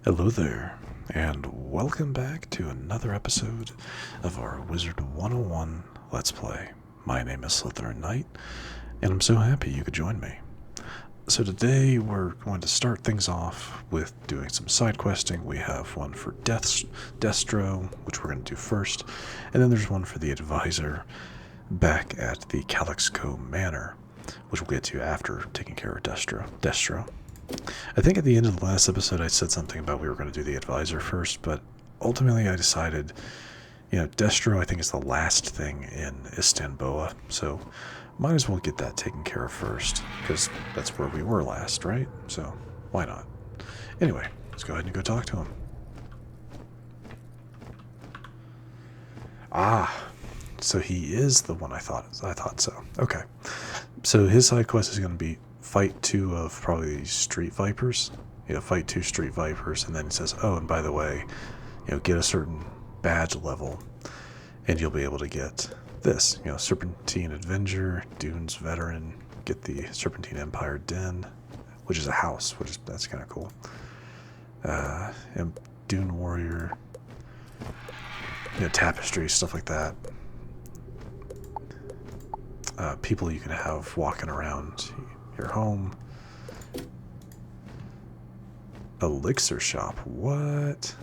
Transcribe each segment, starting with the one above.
Hello there, and welcome back to another episode of our Wizard101 Let's Play. My name is SlytherinKnight, and I'm so happy you could join me. So today we're going to start things off with doing some side questing. We have one for Destro, which we're going to do first, and then there's one for the advisor back at the Calixco Manor, which we'll get to after taking care of Destro. I think at the end of the last episode I said something about we were going to do the advisor first, but ultimately I decided, Destro I think is the last thing in Istanbul, so might as well get that taken care of first, because that's where we were last, right? So why not? Anyway, let's go ahead and go talk to him. So he is the one I thought so. Okay. So his side quest is going to be fight 2 of probably these street vipers. Fight 2 street vipers, and then he says, oh, and by the way, get a certain badge level, and you'll be able to get this, Serpentine Avenger, Dune's Veteran, get the Serpentine Empire Den, which is a house, that's kind of cool. And Dune Warrior, tapestry, stuff like that. People you can have walking around your home. Elixir shop, what?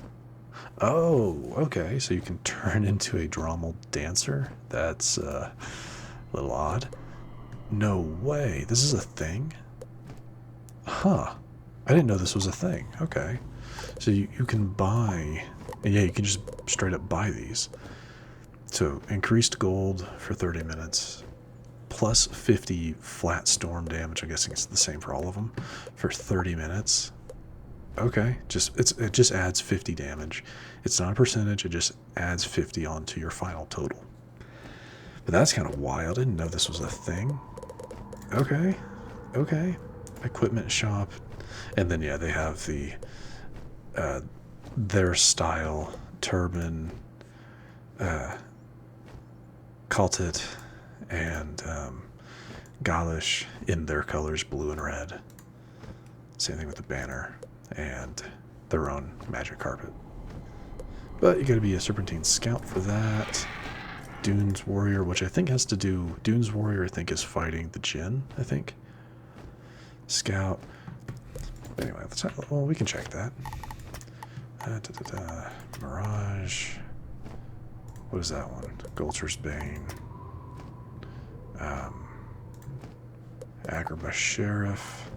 Oh, okay, so you can turn into a Drommel dancer? That's a little odd. No way, this is a thing? Huh, I didn't know this was a thing. Okay, so you can buy, and yeah, you can just straight up buy these. So increased gold for 30 minutes, plus 50 flat storm damage. I'm guessing it's the same for all of them for 30 minutes. Okay, it just adds 50 damage. It's not a percentage, it just adds 50 onto your final total. But that's kind of wild. I didn't know this was a thing. Okay. Equipment shop. And then yeah, they have the their style turban, Kaltit, and Galish in their colors, blue and red. Same thing with the banner and their own magic carpet. But you gotta be a Serpentine Scout for that. Dune's Warrior, which I think has to do... Dune's Warrior, I think, is fighting the Djinn, I think. Scout. Anyway, we can check that. Mirage. What is that one? Gulcher's Bane. Agrabah Sheriff.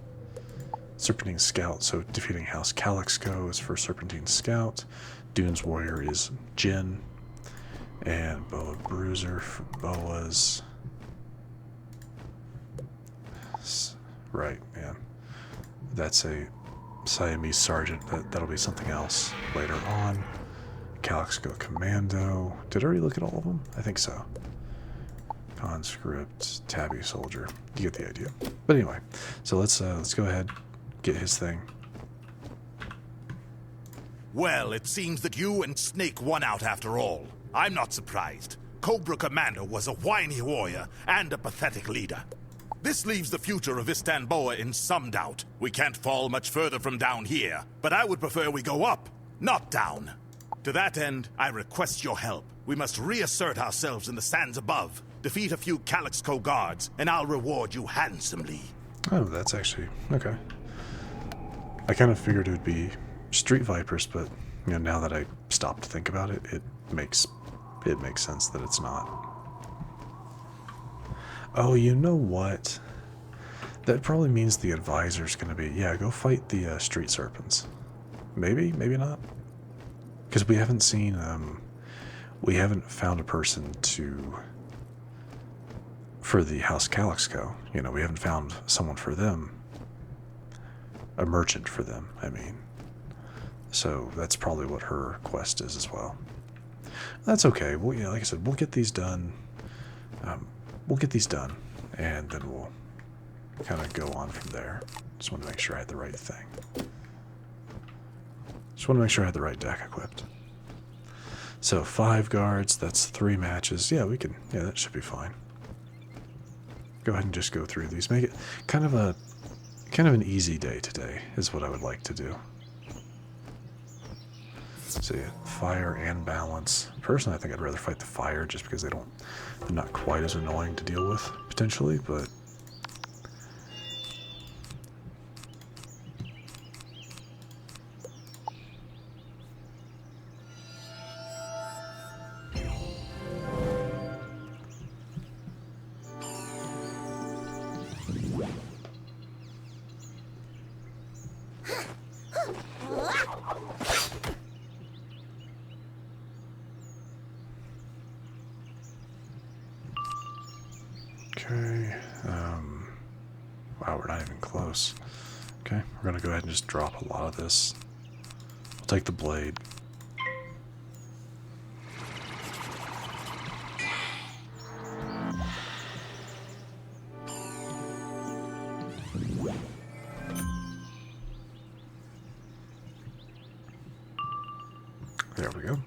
Serpentine Scout, so defeating House Calixco is for Serpentine Scout. Dune's Warrior is Djinn. And Boa Bruiser for Boas. Right, yeah. That's a Siamese Sergeant. That'll be something else later on. Calixco Commando. Did I already look at all of them? I think so. Conscript, Tabby Soldier. You get the idea. But anyway, so let's go ahead, get his thing. Well, it seems that you and Snake won out after all. I'm not surprised. Cobra Commander was a whiny warrior and a pathetic leader. This leaves the future of Istanbul in some doubt. We can't fall much further from down here, but I would prefer we go up, not down. To that end, I request your help. We must reassert ourselves in the sands above, defeat a few Calixco guards, and I'll reward you handsomely. Oh, that's actually... okay. I kind of figured it would be street vipers, but now that I stopped to think about it, it makes sense that it's not. Oh, you know what? That probably means the advisor's going to be, yeah, go fight the street serpents. Maybe not. Because we haven't seen, we haven't found a person for the House Calixco. We haven't found someone for them. A merchant for them, I mean. So that's probably what her quest is as well. That's okay. Well, like I said, we'll get these done. And then we'll kind of go on from there. Just want to make sure I had the right thing. Just want to make sure I had the right deck equipped. So 5 guards, that's 3 matches. Yeah, that should be fine. Go ahead and just go through these. Make it kind of an easy day today is what I would like to do. Let's see, fire and balance. Personally, I think I'd rather fight the fire just because they're not quite as annoying to deal with, potentially, but... Okay, wow, we're not even close. Okay, we're gonna go ahead and just drop a lot of this. We'll take the blade. There we go.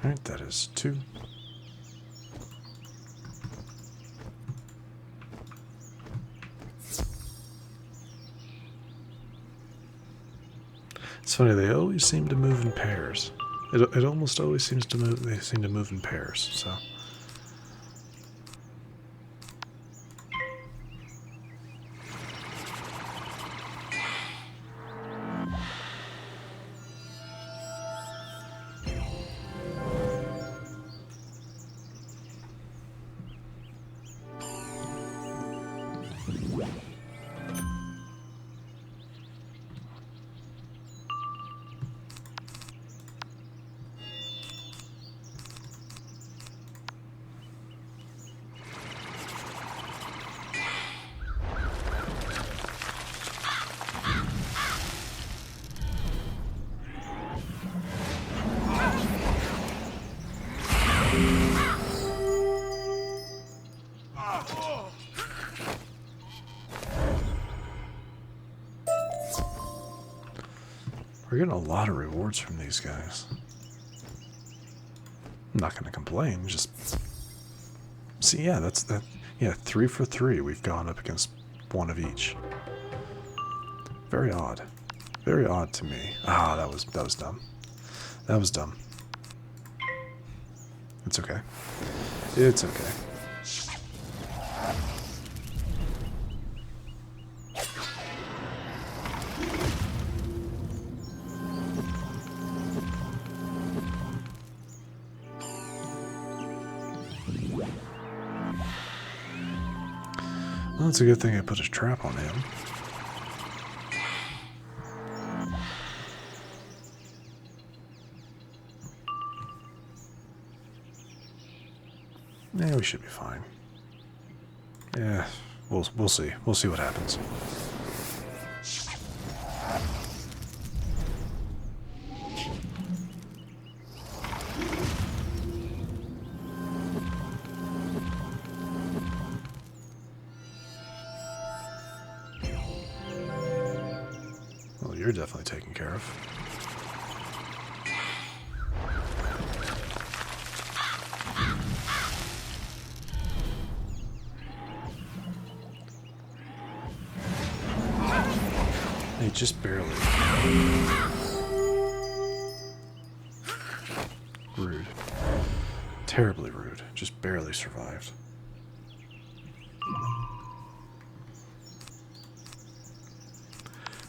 Alright, that is 2. It's funny, they always seem to move in pairs. It almost always seems to move, they seem to move in pairs, so... We're getting a lot of rewards from these guys. I'm not going to complain, just... See, yeah, that's that. Yeah, 3 for 3. We've gone up against one of each. Very odd. Very odd to me. Ah, that was dumb. That was dumb. It's okay. It's okay. Well, it's a good thing I put a trap on him. Yeah, we should be fine. Yeah, we'll see. We'll see what happens. Well, you're definitely taken care of. Hey, just barely. Rude. Terribly rude. Just barely survived.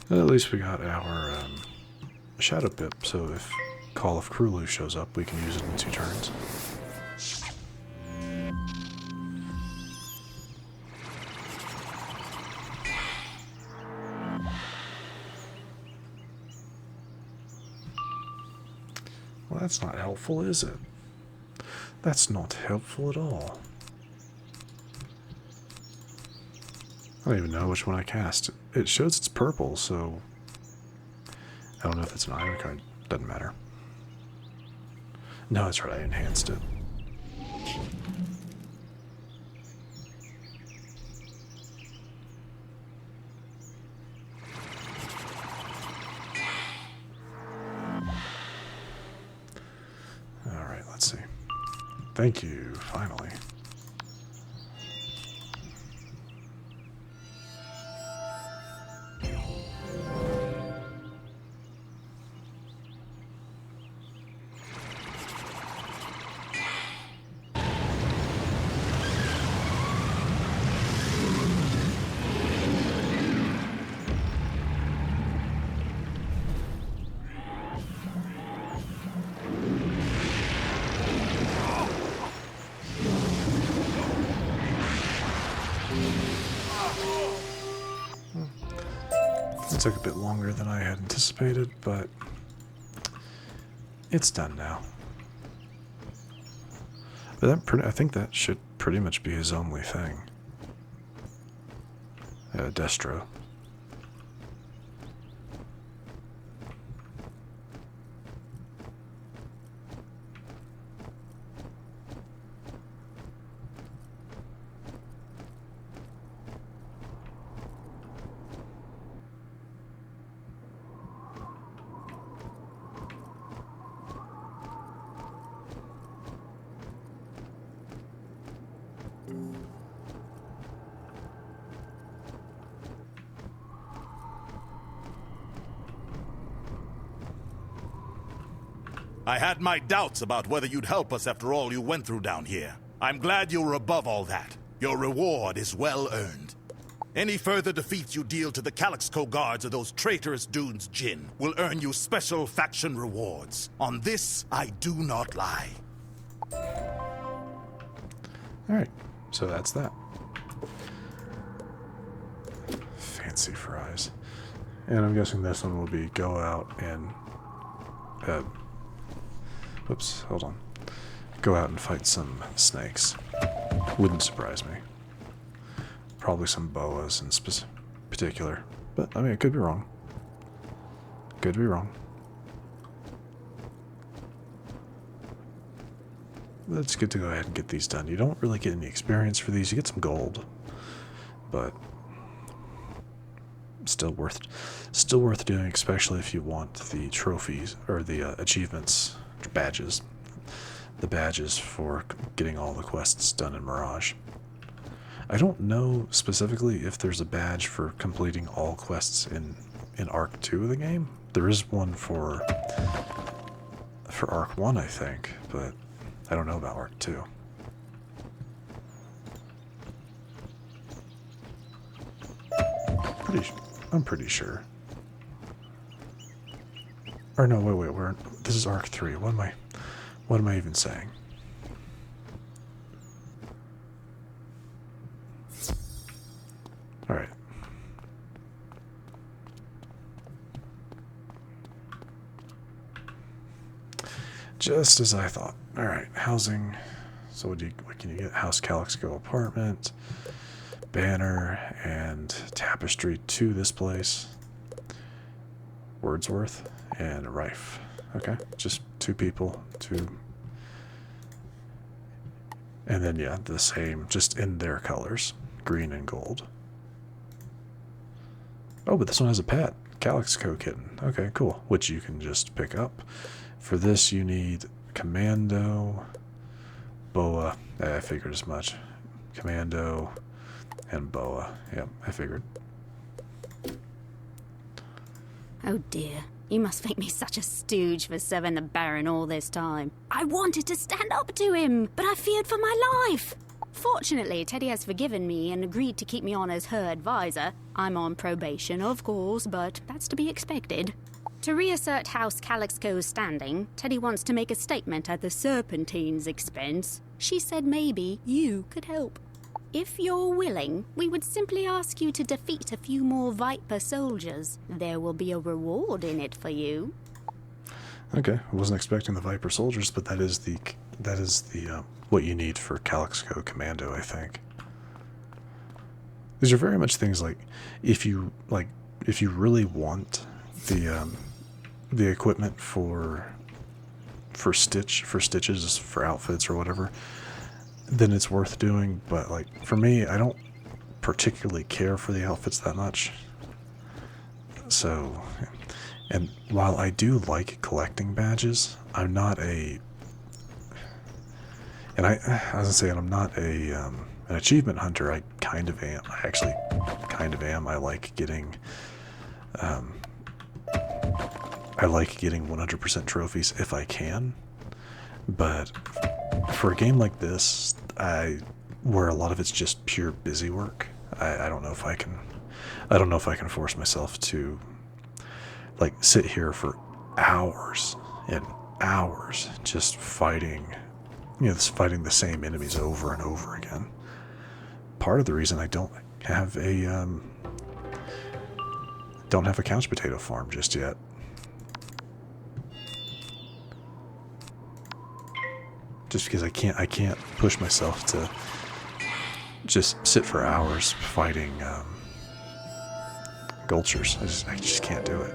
Well, at least we got our Shadow Pip, so if Call of Krulu shows up, we can use it in 2 turns. Well, that's not helpful, is it? That's not helpful at all. I don't even know which one I cast. It shows it's purple, so... I don't know if it's an item card. Doesn't matter. No, that's right, I enhanced it. Alright, let's see. Thank you, finally. It took a bit longer than I had anticipated, but it's done now. But I think that should pretty much be his only thing. Destro. I had my doubts about whether you'd help us after all you went through down here. I'm glad you were above all that. Your reward is well earned. Any further defeats you deal to the Calixco guards or those traitorous Dunes Jin will earn you special faction rewards. On this, I do not lie. Alright, so that's that. Fancy fries. And I'm guessing this one will be go out and... whoops, hold on. Go out and fight some snakes. Wouldn't surprise me. Probably some boas in particular. But, I mean, it could be wrong. Could be wrong. But it's good to go ahead and get these done. You don't really get any experience for these. You get some gold. But still worth doing, especially if you want the trophies or the achievements, badges. The badges for getting all the quests done in Mirage. I don't know specifically if there's a badge for completing all quests in Arc 2 of the game. There is one for Arc 1, I think, but I don't know about Arc 2. I'm pretty sure. Or no, wait, this is Arc 3. What am I even saying? Alright. Just as I thought. Alright, housing. So what can you get? House Calixco apartment, banner, and tapestry to this place. Wordsworth and Rife. Okay, just two people, and then yeah, the same, just in their colors, green and gold. Oh, but this one has a pet, Calixco kitten. Okay, cool, which you can just pick up. For this, you need Commando, Boa. I figured as much. Commando and Boa. Yep, I figured. Oh dear, you must think me such a stooge for serving the Baron all this time. I wanted to stand up to him, but I feared for my life. Fortunately, Teddy has forgiven me and agreed to keep me on as her advisor. I'm on probation, of course, but that's to be expected. To reassert House Calixco's standing, Teddy wants to make a statement at the Serpentine's expense. She said maybe you could help. If you're willing, we would simply ask you to defeat a few more Viper soldiers. There will be a reward in it for you. Okay, I wasn't expecting the Viper soldiers, but that is the what you need for Calixco Commando, I think. These are very much things like if you really want the equipment for for stitches for outfits or whatever, then it's worth doing. But like for me, I don't particularly care for the outfits that much. So, and while I do like collecting badges, I'm not a, and I was gonna say, I'm not a an achievement hunter. I kind of am. I actually kind of am. I like getting 100% trophies if I can. But for a game like this, where a lot of it's just pure busy work, I don't know if I can. I don't know if I can force myself to like sit here for hours and hours just fighting, fighting the same enemies over and over again. Part of the reason I don't have a couch potato farm just yet. Just because I can't push myself to just sit for hours fighting gulchers. I just can't do it.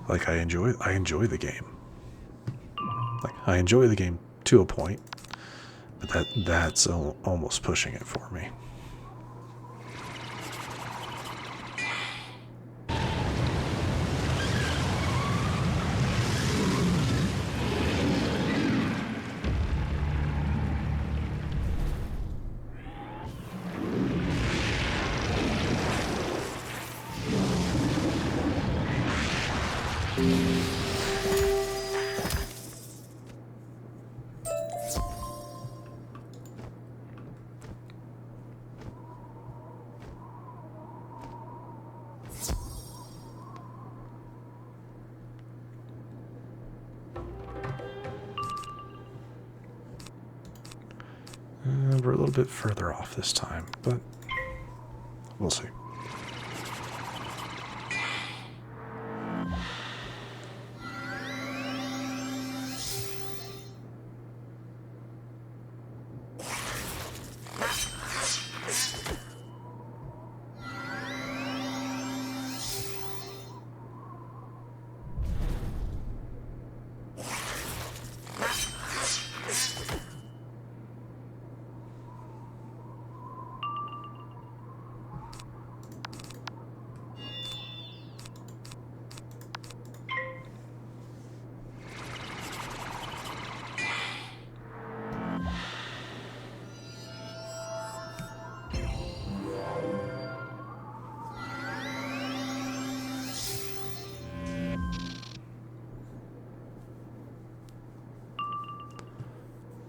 Like I enjoy the game. Like I enjoy the game to a point, but that's almost pushing it for me. We're a little bit further off this time, but we'll see.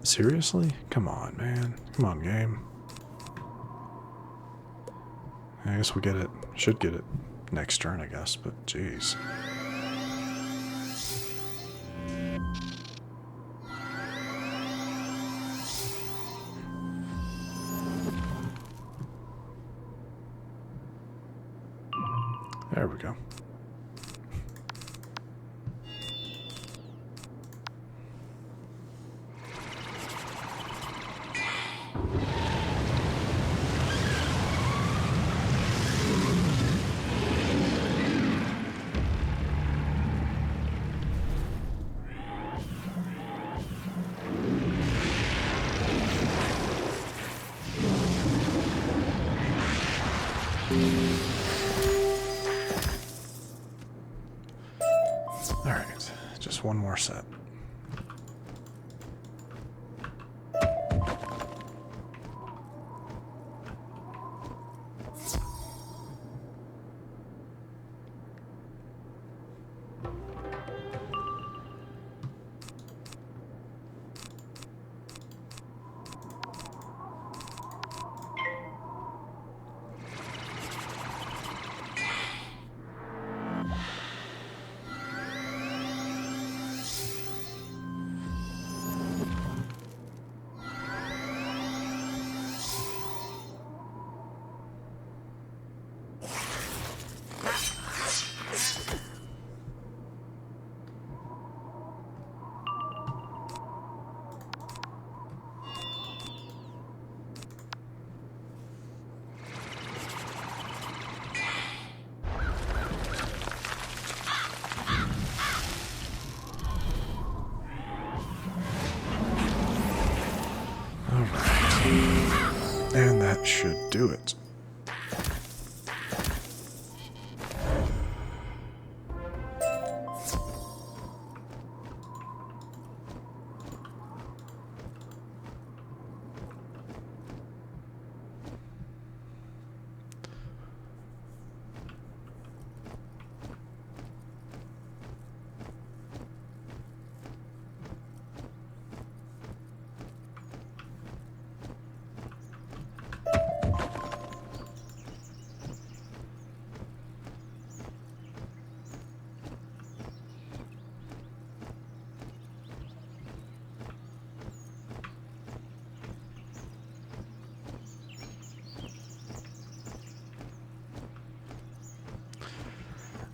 Seriously? Come on, man. Come on, game. I guess we get it. Should get it next turn, I guess, but jeez. There we go. Alright, just one more set. do it.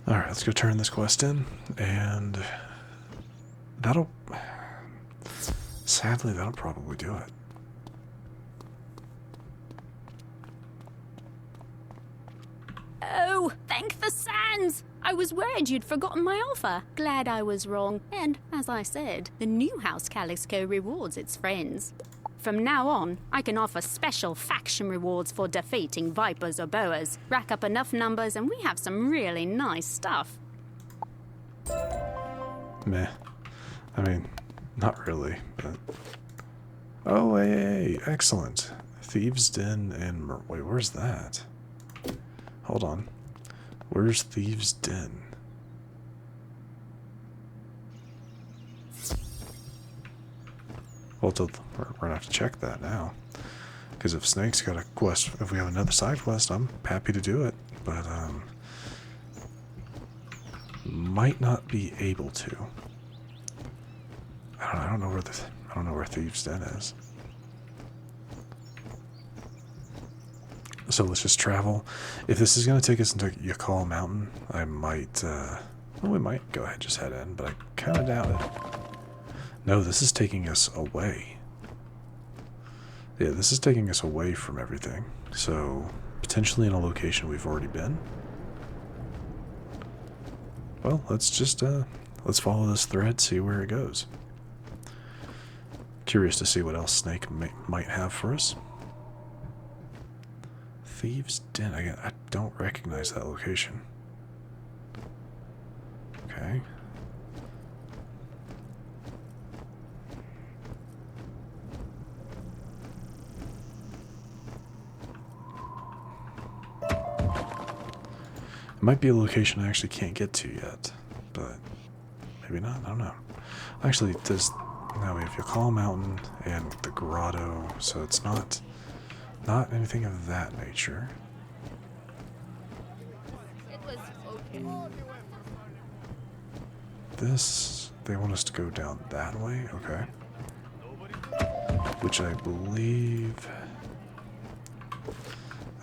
Alright, let's go turn this quest in, and that'll... Sadly, that'll probably do it. Oh, thank the sands! I was worried you'd forgotten my offer. Glad I was wrong. And, as I said, the new House Calico rewards its friends. From now on, I can offer special faction rewards for defeating Vipers or Boas. Rack up enough numbers and we have some really nice stuff. Meh. I mean, not really, but... Oh, hey, excellent. Thieves' Den and... Wait, where's that? Hold on. Where's Thieves' Den? Well, we're gonna have to check that now. Because if Snake's got a quest, if we have another side quest, I'm happy to do it. But, might not be able to. I don't know where Thieves' Den is. So let's just travel. If this is gonna take us into Yakal Mountain, I might, well, we might go ahead and just head in, but I kinda doubt it. No, this is taking us away. Yeah, this is taking us away from everything. So, potentially in a location we've already been. Well, let's just, let's follow this thread, see where it goes. Curious to see what else Snake might have for us. Thieves' Den. Again, I don't recognize that location. Okay. It might be a location I actually can't get to yet, but maybe not. I don't know. Actually, now we have Yakal Mountain and the Grotto, so it's not anything of that nature. This, they want us to go down that way, okay. Which I believe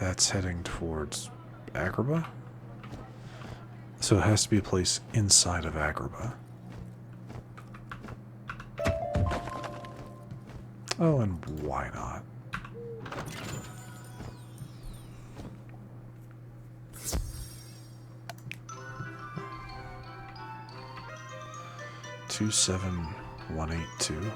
that's heading towards Agrabah. So it has to be a place inside of Agrabah. Oh, and why not? Two 7182.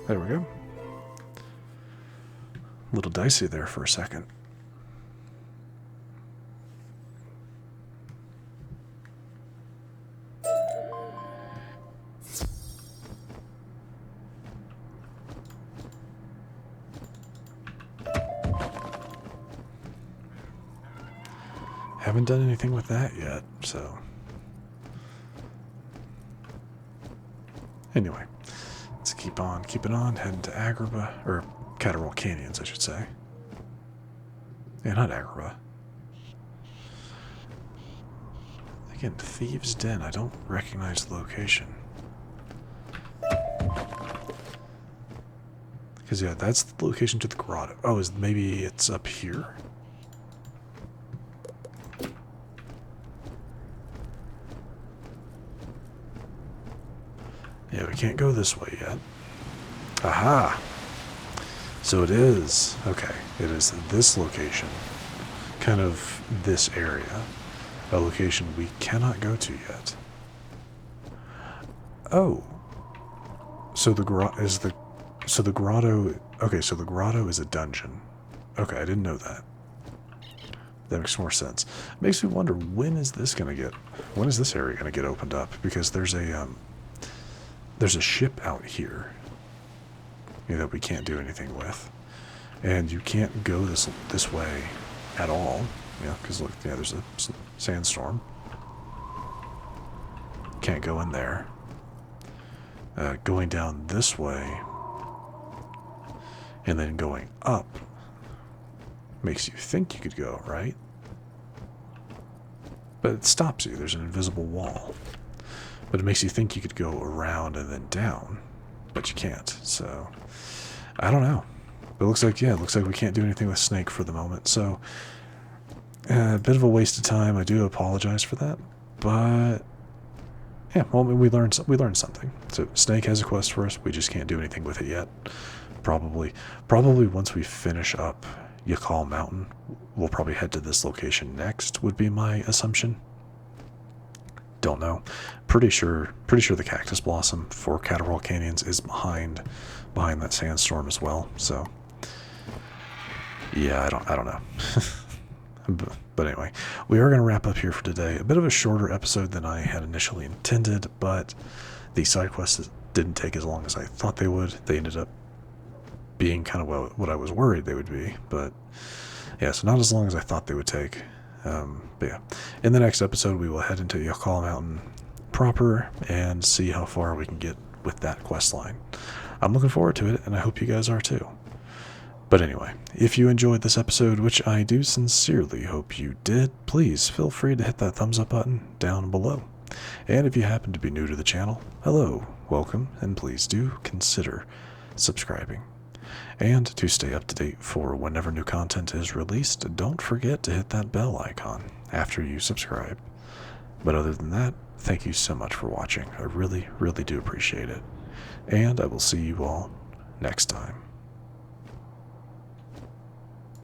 There we go. A little dicey there for a second. Haven't done anything with that yet, so... Anyway. Let's keep on keeping on, heading to Agrabah, or Catarol Canyons, I should say. Yeah, not Agrabah. Again, Thieves' Den, I don't recognize the location. Because, yeah, that's the location to the grotto. Oh, maybe it's up here? Yeah, we can't go this way yet. Aha! So it is, okay, it is this location, kind of this area, a location we cannot go to yet. Oh, so the grotto, okay, so the grotto is a dungeon. Okay, I didn't know that. That makes more sense. Makes me wonder, when is this area gonna get opened up? Because there's a ship out here, that we can't do anything with, and you can't go this way at all, because look, there's a sandstorm. Can't go in there. Going down this way and then going up makes you think you could go, right? But it stops you. There's an invisible wall. But it makes you think you could go around and then down, but you can't. So I don't know. But it looks like, we can't do anything with Snake for the moment. So a bit of a waste of time. I do apologize for that. But yeah, well, we learned something. So Snake has a quest for us. We just can't do anything with it yet. Probably once we finish up Yakal Mountain, we'll probably head to this location next, would be my assumption. Don't know. Pretty sure the Cactus Blossom for Caterwaul Canyons is behind that sandstorm as well. So yeah, I don't know. But anyway, we are going to wrap up here for today. A bit of a shorter episode than I had initially intended, but the side quests didn't take as long as I thought they would. They ended up being kind of what I was worried they would be, but yeah, so not as long as I thought they would take. But yeah, in the next episode, we will head into Yakal Mountain proper and see how far we can get with that quest line. I'm looking forward to it, and I hope you guys are too. But anyway, if you enjoyed this episode, which I do sincerely hope you did, please feel free to hit that thumbs up button down below. And if you happen to be new to the channel, hello, welcome, and please do consider subscribing. And to stay up to date for whenever new content is released, don't forget to hit that bell icon after you subscribe. But other than that, thank you so much for watching. I really, really do appreciate it. And I will see you all next time.